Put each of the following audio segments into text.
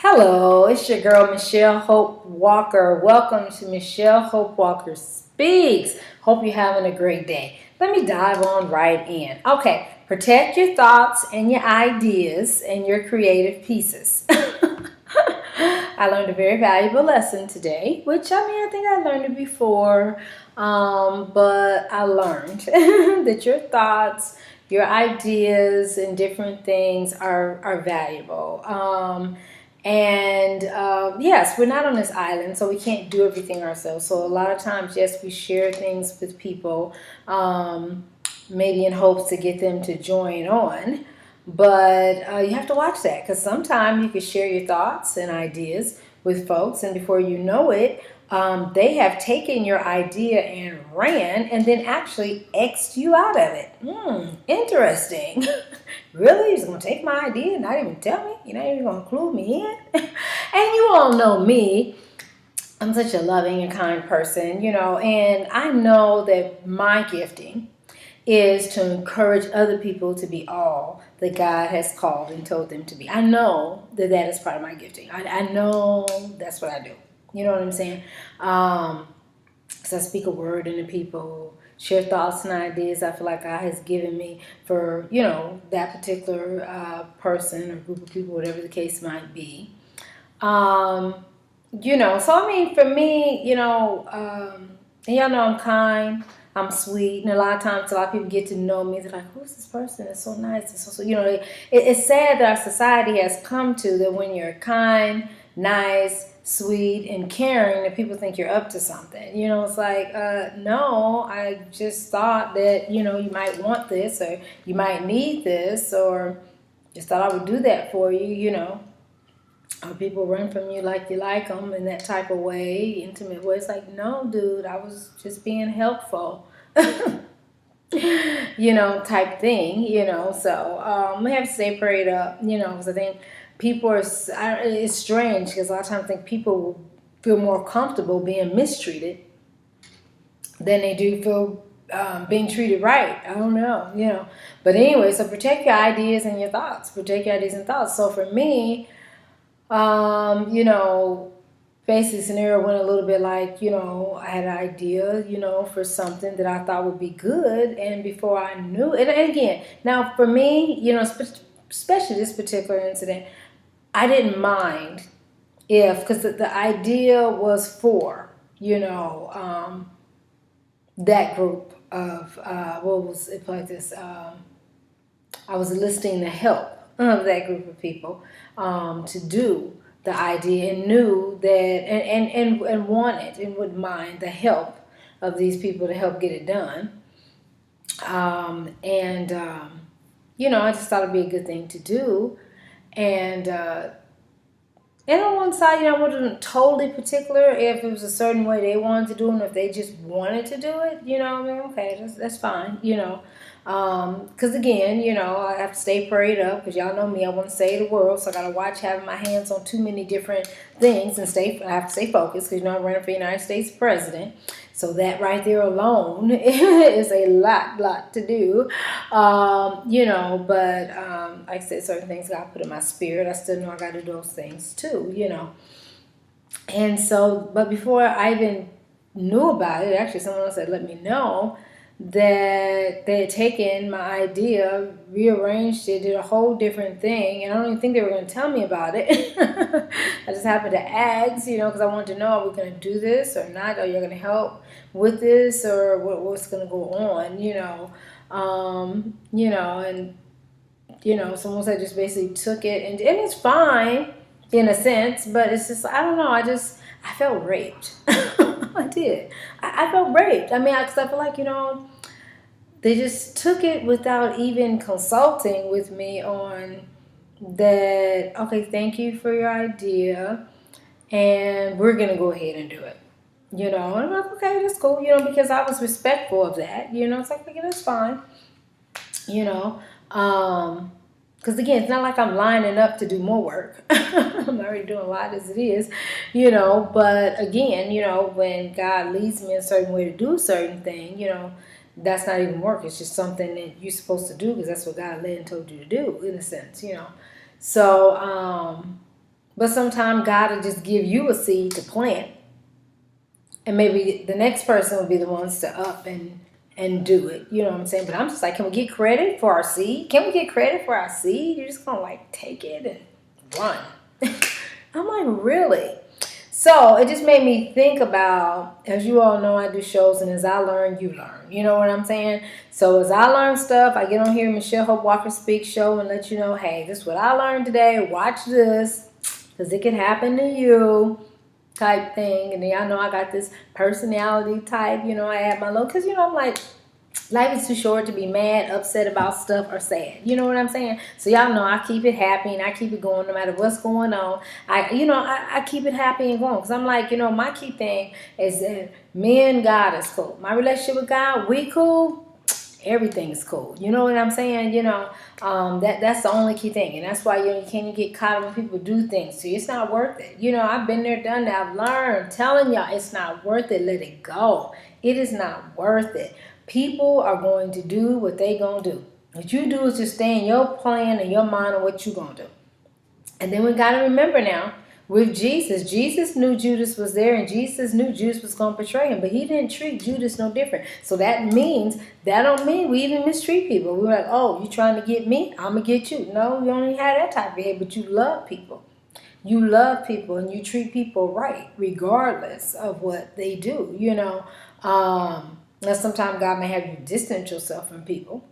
Hello, it's your girl Michelle Hope Walker. Welcome to Michelle Hope Walker Speaks. Hope you're having a great day. Let me dive on right in. Okay, protect your thoughts and your ideas and your creative pieces. I learned a very valuable lesson today, which I think I learned it before, but I learned that your thoughts, your ideas, and different things are valuable. Yes, we're not on this island, so we can't do everything ourselves. So a lot of times, yes, we share things with people, maybe in hopes to get them to join on. But you have to watch that because sometimes you can share your thoughts and ideas with folks, and before you know it, they have taken your idea and ran and then actually X'd you out of it. Interesting. Really? You're just going to take my idea and not even tell me? You're not even going to include me in? And you all know me. I'm such a loving and kind person, and I know that my gifting is to encourage other people to be all that God has called and told them to be. I know that is part of my gifting. I know that's what I do. You know what I'm saying? So I speak a word into people, share thoughts and ideas I feel like God has given me for, that particular person or group of people, whatever the case might be. For me, and y'all know I'm kind, I'm sweet, and a lot of people get to know me. They're like, "Who's this person? It's so nice." It's so it's sad that our society has come to that when you're kind, nice, sweet, and caring, that people think you're up to something. It's like, no, I just thought that you might want this or you might need this, or just thought I would do that for you. Or people run from you like you like them in that type of way, intimate way. It's like, no, dude, I was just being helpful, type thing, So we have to stay prayed up, because I think people it's strange because a lot of times I think people feel more comfortable being mistreated than they do feel being treated right. I don't know. But anyway, so protect your ideas and your thoughts. Protect your ideas and thoughts. So for me, basically scenario went a little bit like, I had an idea, for something that I thought would be good. And before I knew it, and again, now for me, especially this particular incident, I didn't mind because the idea was for, that group of, what was it like this? I was enlisting the help of that group of people to do the idea, and knew that and wanted and would mind the help of these people to help get it done. I just thought it'd be a good thing to do. And on one side, I wasn't totally particular if it was a certain way they wanted to do it, and if they just wanted to do it, okay, that's fine, Because again, I have to stay prayed up because y'all know me, I want to save the world, so I got to watch having my hands on too many different things and I have to stay focused because, I'm running for United States president. So that right there alone is a lot to do, but like I said, certain things God put in my spirit. I still know I got to do those things too, And so, but before I even knew about it, actually someone else had let me know that they had taken my idea, rearranged it, did a whole different thing, and I don't even think they were going to tell me about it. I just happened to ask, because I wanted to know, are we going to do this or not? Are you going to help with this, or what's going to go on? And someone said just basically took it, and it's fine in a sense, but it's just, I don't know, I felt raped. I did. I felt raped. Because I feel like, they just took it without even consulting with me on that, okay, thank you for your idea, and we're going to go ahead and do it. And I'm like, okay, that's cool, because I was respectful of that. It's like, okay, that's fine. Because again, it's not like I'm lining up to do more work. I'm already doing a lot as it is, But again, when God leads me in a certain way to do a certain thing, that's not even work. It's just something that you're supposed to do because that's what God led and told you to do, in a sense, So, But sometimes God will just give you a seed to plant, and maybe the next person will be the ones to up and do it. You know what I'm saying? But I'm just like, can we get credit for our seed? Can we get credit for our seed? You're just gonna like take it and run. I'm like, really? So it just made me think about, as you all know, I do shows, and as I learn, you learn. You know what I'm saying? So as I learn stuff, I get on here, Michelle Hope Walker Speak show, and let you know, hey, this is what I learned today. Watch this, because it can happen to you, type thing. And then y'all know I got this personality type. You know, I add my little, because, you know, I'm like, life is too short to be mad, upset about stuff, or sad. You know what I'm saying? So y'all know I keep it happy and I keep it going no matter what's going on. I keep it happy and going, because I'm like, you know, my key thing is that me and God is cool. My relationship with God, we cool. Everything is cool. You know what I'm saying? You know, that's the only key thing. And that's why you can't get caught when people do things to you. It's not worth it. You know, I've been there, done that. I've learned. I'm telling y'all, it's not worth it. Let it go. It is not worth it. People are going to do what they gonna do. What you do is just stay in your plan and your mind on what you gonna do. And then we gotta remember now, with Jesus, Jesus knew Judas was there, and Jesus knew Judas was gonna betray him, but he didn't treat Judas no different. So that don't mean we even mistreat people. We're like, oh, you trying to get me? I'm gonna get you. No, you only have that type of behavior, but you love people. You love people and you treat people right, regardless of what they do, you know. Now sometimes God may have you distance yourself from people,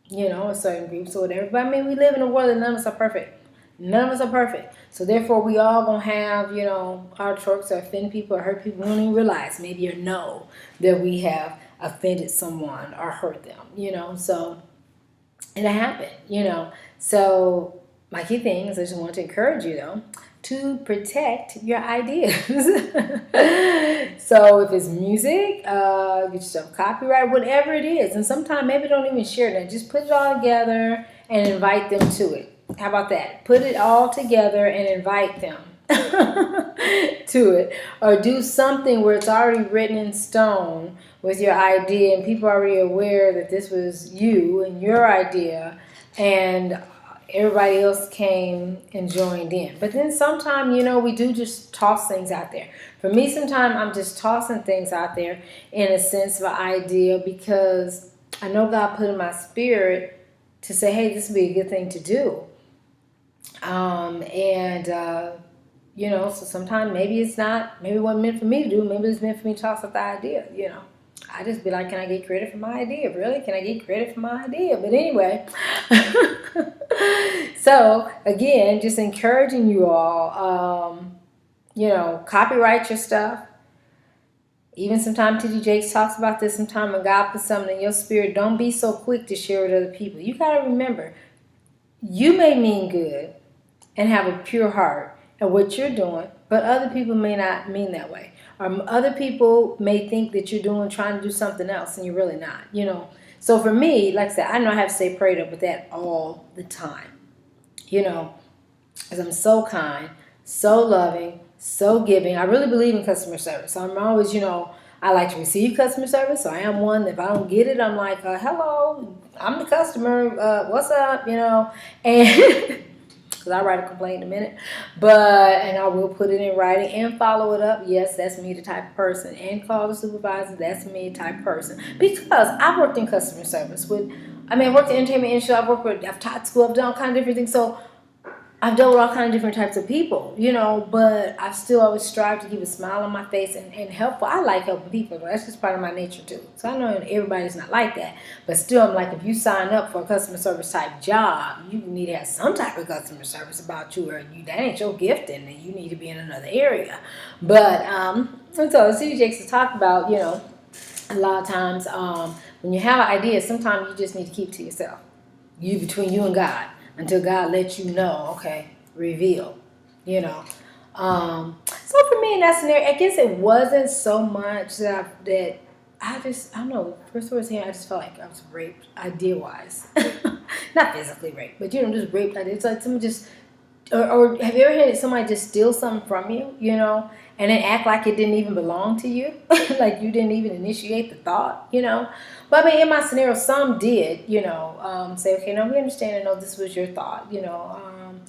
you know, in certain groups or whatever. But I mean, we live in a world that none of us are perfect. None of us are perfect. So therefore, we all going to have, you know, our quirks or offend people or hurt people. We don't even realize, maybe, or know that we have offended someone or hurt them, you know. So it'll happen, you know. So my key thing is I just want to encourage you, though, to protect your ideas. So if it's music, get yourself copyright, whatever it is. And sometimes maybe don't even share that. Just put it all together and invite them to it. How about that? Put it all together and invite them to it. Or do something where it's already written in stone with your idea and people are already aware that this was you and your idea, and everybody else came and joined in. But then sometimes, you know, we do just toss things out there. For me, sometimes I'm just tossing things out there in a sense of an idea, because I know God put in my spirit to say, hey, this would be a good thing to do. You know, so sometimes maybe it's not, maybe it wasn't meant for me to do, maybe it's meant for me to toss out the idea, you know. I just be like, can I get credit for my idea? Really? Can I get credit for my idea? But anyway, so again, just encouraging you all, you know, copyright your stuff. Even sometimes T.D. Jakes talks about this. Sometimes when God puts something in your spirit, don't be so quick to share it with other people. You got to remember, you may mean good and have a pure heart at what you're doing, but other people may not mean that way. Or other people may think that you're trying to do something else, and you're really not, you know. So for me, like I said, I know I have to stay prayed up with that all the time, you know, because I'm so kind, so loving, so giving. I really believe in customer service. So I'm always, you know, I like to receive customer service. So I am one that if I don't get it, I'm like, hello, I'm the customer. What's up, you know? And because I write a complaint in a minute, and I will put it in writing and follow it up. Yes, that's me, the type of person. And call the supervisor. That's me, the type of person. Because I've worked in customer service I worked in entertainment industry. I've taught school. I've done all kinds of different things. So I've dealt with all kinds of different types of people, you know, but I've still always strived to keep a smile on my face and helpful. I like helping people. That's just part of my nature, too. So I know everybody's not like that. But still, I'm like, if you sign up for a customer service type job, you need to have some type of customer service about you, or that ain't your gifting, and you need to be in another area. But, and so C.D. Jakes has talked about, you know, a lot of times when you have an idea, sometimes you just need to keep to yourself. Between you and God. Until God lets you know, okay, reveal, you know. So for me in that scenario, I guess it wasn't so much that I don't know, first words here, I just felt like I was raped, idea-wise. Not physically raped, but, you know, just raped. It's like someone just, or have you ever had somebody just steal something from you, you know, and then act like it didn't even belong to you? Like you didn't even initiate the thought, you know? But I mean, in my scenario, some did, you know, say, okay, no, we understand and know this was your thought, you know.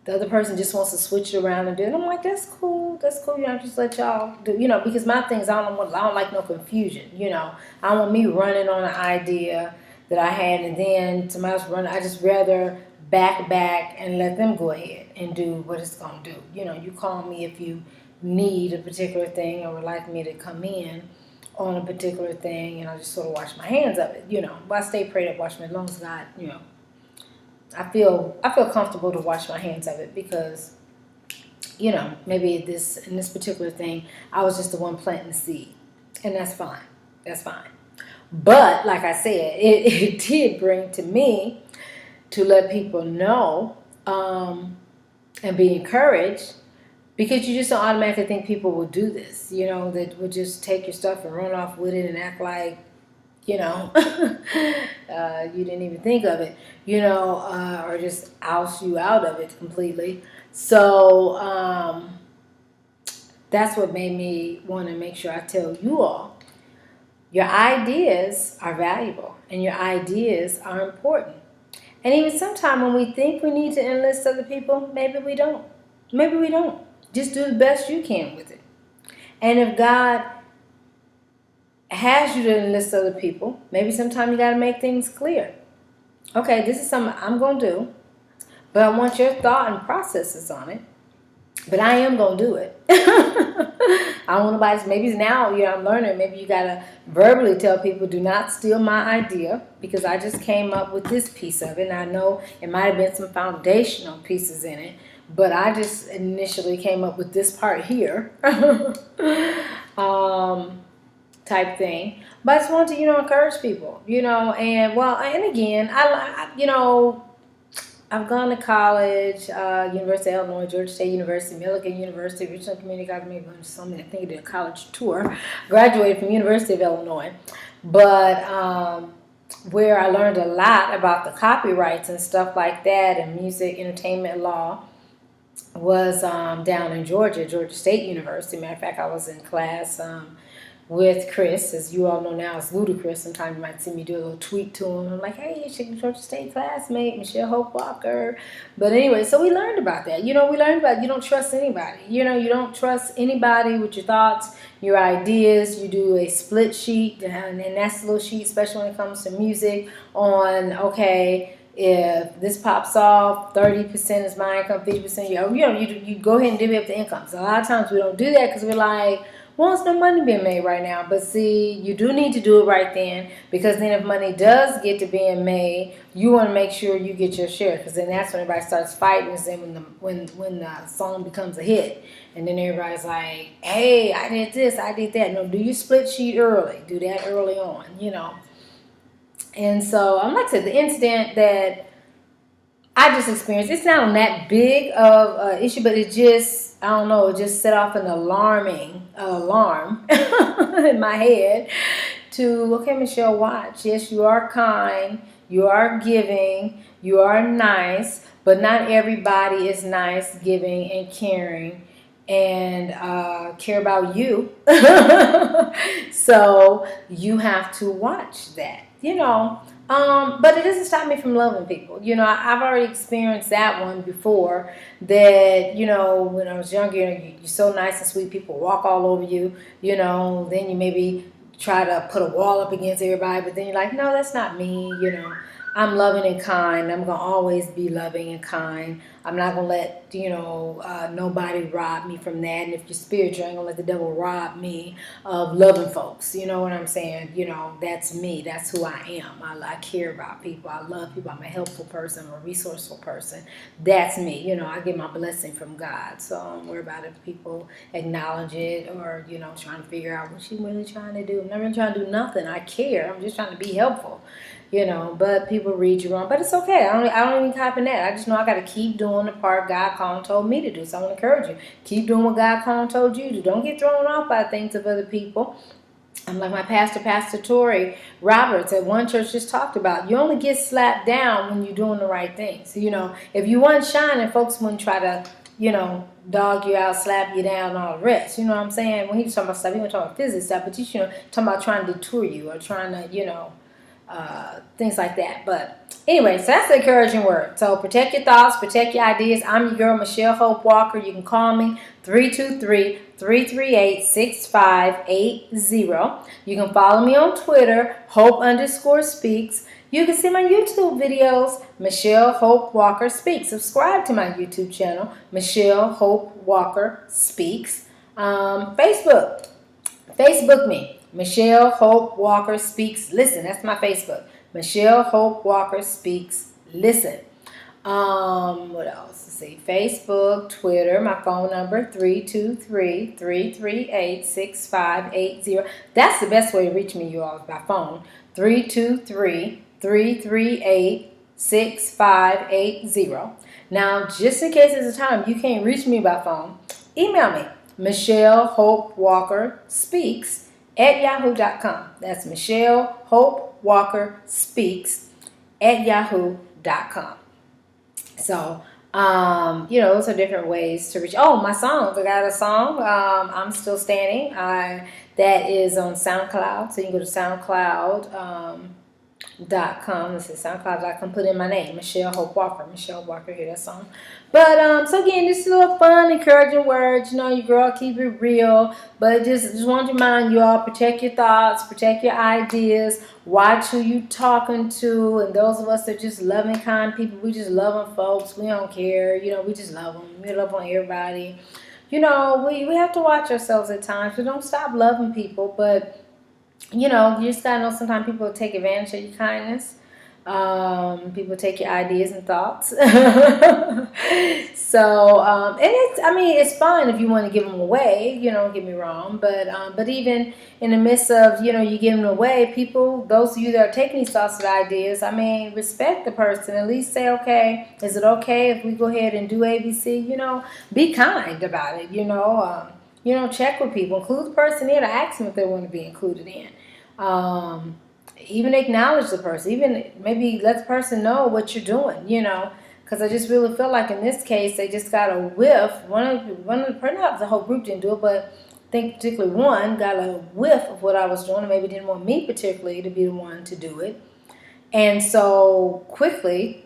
The other person just wants to switch it around and do it. And I'm like, that's cool. That's cool. Just let y'all do, because my things, I don't like no confusion, I don't want me running on an idea that I had and then somebody else running. I just rather back and let them go ahead and do what it's going to do. You call me if you need a particular thing or would like me to come in on a particular thing, and I just sort of wash my hands of it, But I stay prayed up, wash my, as long as God, I feel comfortable to wash my hands of it because, maybe in this particular thing, I was just the one planting the seed, and that's fine. That's fine. But like I said, it did bring to me to let people know and be encouraged, because you just don't automatically think people will do this, that would just take your stuff and run off with it and act like, you didn't even think of it, or just oust you out of it completely. So that's what made me want to make sure I tell you all, your ideas are valuable and your ideas are important. And even sometimes when we think we need to enlist other people, maybe we don't. Maybe we don't. Just do the best you can with it. And if God has you to enlist other people, maybe sometimes you got to make things clear. Okay, this is something I'm going to do, but I want your thought and processes on it. But I am going to do it. I don't want nobody, maybe now, I'm learning, maybe you got to verbally tell people, do not steal my idea, because I just came up with this piece of it. And I know it might have been some foundational pieces in it, but I just initially came up with this part here. Type thing. But I just want to, encourage people, and again, I've gone to college, University of Illinois, Georgia State University, Milligan University, Richland Community College, maybe so many, I think I did a college tour, graduated from University of Illinois. But where I learned a lot about the copyrights and stuff like that and music, entertainment law was down in Georgia State University. Matter of fact, I was in class with Chris, as you all know now, it's Ludacris. Sometimes you might see me do a little tweet to him. I'm like, hey, it's your Georgia State classmate, Michelle Hope Walker. But anyway, so we learned about that. We learned about you don't trust anybody. You don't trust anybody with your thoughts, your ideas. You do a split sheet, and that's a little sheet, especially when it comes to music, on, okay, if this pops off, 30% is my income, 50% you go ahead and divvy up the income. So a lot of times we don't do that because we're like, well, there's no money being made right now. But see, you do need to do it right then, because then if money does get to being made, you want to make sure you get your share, because then that's when everybody starts fighting. Is then when the song becomes a hit, and then everybody's like, hey, I did this, I did that. No, do your split sheet early. Do that early on, And so, like I said, the incident that I just experienced, it's not that big of an issue, but it just, I don't know, it just set off an alarm in my head to, okay, Michelle, watch. Yes, you are kind, you are giving, you are nice, but not everybody is nice, giving, and caring, and care about you. So you have to watch that, but it doesn't stop me from loving people. I've already experienced that one before, that, when I was younger, you're so nice and sweet, people walk all over you, then you maybe try to put a wall up against everybody, but then you're like, no, that's not me, I'm loving and kind. I'm going to always be loving and kind. I'm not going to let, nobody rob me from that. And if you're spiritual, I'm going to let the devil rob me of loving folks. You know what I'm saying? That's me. That's who I am. I care about people. I love people. I'm a helpful person. I'm a resourceful person. That's me. I get my blessing from God. So I don't worry about if people acknowledge it or, trying to figure out what she's really trying to do. I'm not really trying to do nothing. I care. I'm just trying to be helpful. But people read you wrong. But it's okay. I don't even copy that. I just know I got to keep doing the part God called and told me to do. So I want to encourage you. Keep doing what God called and told you to do. Don't get thrown off by things of other people. I'm like my Pastor Tori Roberts at one church just talked about. You only get slapped down when you're doing the right things. If you weren't shining, folks wouldn't try to, dog you out, slap you down, and all the rest. You know what I'm saying? When he was talking about stuff, he wasn't talking about physics stuff, but talking about trying to detour you or trying to, things like that. But anyway, so that's the encouraging word. So protect your thoughts, protect your ideas. I'm your girl, Michelle Hope Walker. You can call me 323-338-6580. You can follow me on Twitter, Hope_speaks. You can see my YouTube videos, Michelle Hope Walker Speaks. Subscribe to my YouTube channel, Michelle Hope Walker Speaks. Facebook me, Michelle Hope Walker Speaks Listen. That's my Facebook. Michelle Hope Walker Speaks Listen. What else? Let's see. Facebook, Twitter, my phone number 323-338-6580. That's the best way to reach me, you all, by phone. 323-338-6580. Now, just in case there's a time you can't reach me by phone, email me, Michelle Hope Walker Speaks @yahoo.com. That's Michelle Hope Walker Speaks @yahoo.com. So, those are different ways to reach. Oh, my songs. I got a song, I'm Still Standing. That is on SoundCloud. So you can go to SoundCloud.com. This is SoundCloud.com. Put in my name, Michelle Hope Walker. Michelle Walker, hear that song. But so again, just a little fun, encouraging words. Your girl, keep it real. But just want to remind you all, protect your thoughts, protect your ideas, watch who you talking to. And those of us that are just loving, kind people, we just love them folks. We don't care. We just love them. We love on everybody. We have to watch ourselves at times. So don't stop loving people, but you just gotta know sometimes people take advantage of your kindness. People take your ideas and thoughts. So, and it's fine if you want to give them away, don't get me wrong. But even in the midst of, you give them away, people, those of you that are taking these thoughts and ideas, respect the person. At least say, okay, is it okay if we go ahead and do ABC? Be kind about it, check with people, include the person in, or ask them if they want to be included in. Even acknowledge the person, even maybe let the person know what you're doing, because I just really feel like in this case, they just got a whiff. One of the, not the whole group didn't do it, but I think particularly one got a whiff of what I was doing, and maybe didn't want me particularly to be the one to do it. And so quickly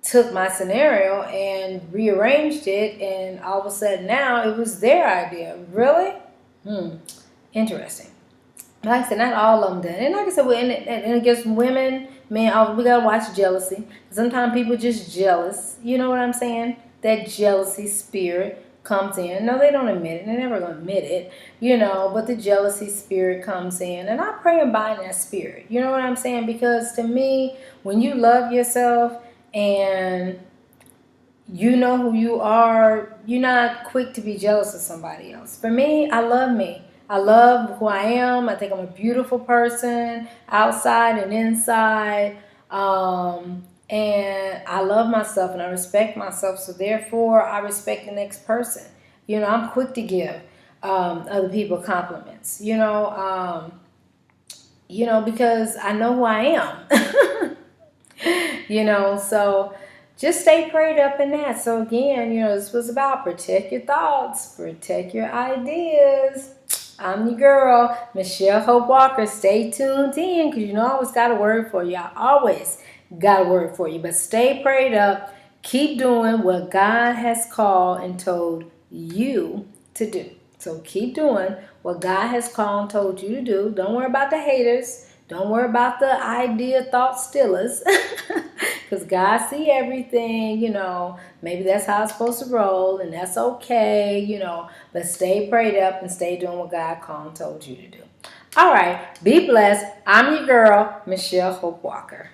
took my scenario and rearranged it, and all of a sudden now it was their idea. Really? Interesting. Like I said, not all of them done. And like I said, and against women, men, we got to watch jealousy. Sometimes people just jealous. You know what I'm saying? That jealousy spirit comes in. No, they don't admit it. They're never going to admit it. But the jealousy spirit comes in. And I pray and bind that spirit. You know what I'm saying? Because to me, when you love yourself and you know who you are, you're not quick to be jealous of somebody else. For me, I love me. I love who I am. I think I'm a beautiful person, outside and inside. And I love myself and I respect myself. So therefore, I respect the next person. I'm quick to give other people compliments. Because I know who I am. So just stay prayed up in that. So again, this was about protect your thoughts, protect your ideas. I'm your girl, Michelle Hope Walker. Stay tuned in, because I always got a word for you. I always got a word for you. But stay prayed up. Keep doing what God has called and told you to do. So keep doing what God has called and told you to do. Don't worry about the haters. Don't worry about the thought stealers. Because God see everything, Maybe that's how it's supposed to roll, and that's okay, But stay prayed up and stay doing what God called and told you to do. All right. Be blessed. I'm your girl, Michelle Hope Walker.